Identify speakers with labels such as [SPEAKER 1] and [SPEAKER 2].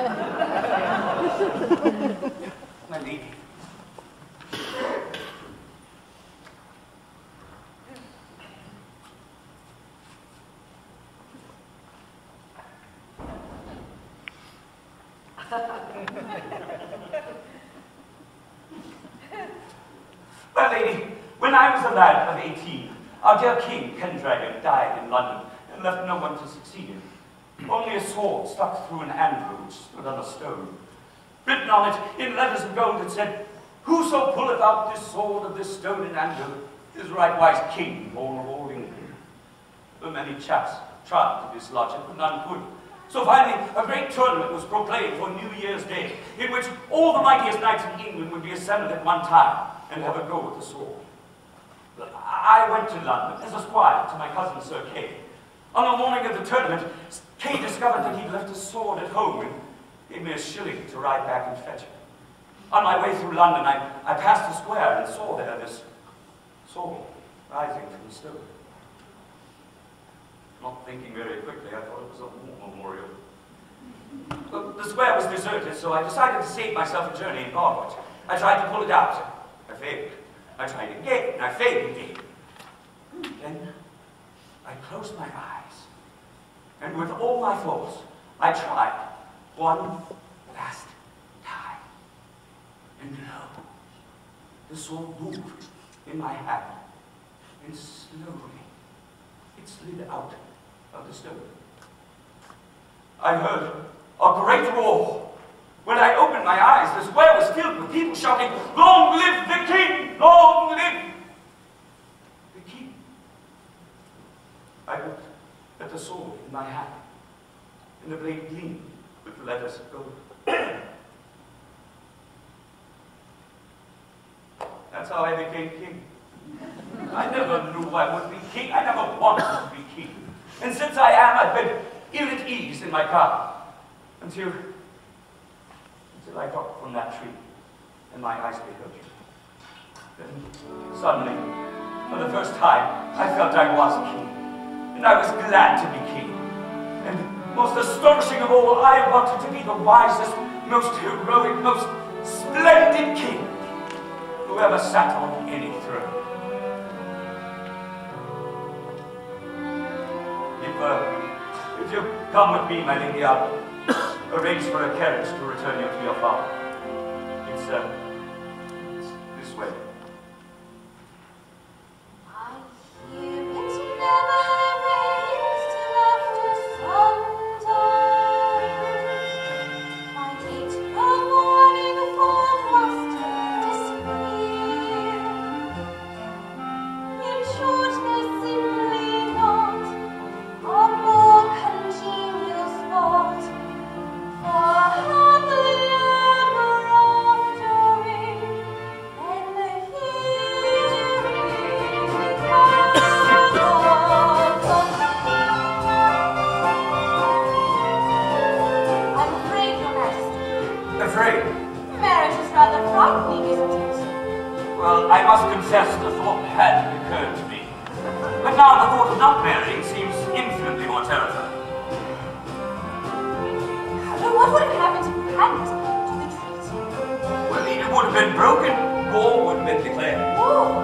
[SPEAKER 1] My lady. My lady, when I was a lad of 18, our dear King, Pendragon, died in London and left no one to succeed him. Only a sword stuck through an anvil which stood on a stone. Written on it, in letters of gold, it said, "Whoso pulleth out this sword of this stone and anvil is rightwise king, born of all England." Though many chaps tried to dislodge it, but none could. So finally, a great tournament was proclaimed for New Year's Day, in which all the mightiest knights in England would be assembled at one time and have a go at the sword. I went to London as a squire to my cousin Sir Kay. On the morning of the tournament, Kay discovered that he'd left his sword at home and gave me a shilling to ride back and fetch it. On my way through London, I passed the square and saw there this sword rising from the stone. Not thinking very quickly, I thought it was a war memorial. But the square was deserted, so I decided to save myself a journey in Barwood. I tried to pull it out. I failed. I tried again, and I failed again. Then I closed my eyes, and with all my force, I tried one last time. And lo, the sword moved in my hand, and slowly it slid out of the stone. I heard a great roar. When I opened my eyes, the square was filled with people shouting, "Long live the king! Long live the king!" I looked at the sword in my hand, and the blade gleamed with the letters of gold. That's how I became king. I never knew I would be king. I never wanted to be king. And since I am, I've been ill at ease in my car until I dropped from that tree and my eyes beheld you. Then suddenly, for the first time, I felt I was king. And I was glad to be king. And most astonishing of all, I wanted to be the wisest, most heroic, most splendid king who ever sat on any throne. If you come with me, my lady, I'll arrange for a carriage to return you to your father. It's this way.
[SPEAKER 2] I hear it never rains till after sundown. I hate the morning for must disappear. In short, there's simply not a more congenial spot for happily ever aftering than the hearing I'm afraid, Your Majesty.
[SPEAKER 1] Afraid?
[SPEAKER 2] Marriage is rather frightening, isn't it?
[SPEAKER 1] Well, I must confess the thought had occurred to me. But now the thought of not marrying seems infinitely more terrifying.
[SPEAKER 2] But what would have happened if you hadn't to the treaty?
[SPEAKER 1] Well, it would have been broken. War would have been declared.
[SPEAKER 2] Oh,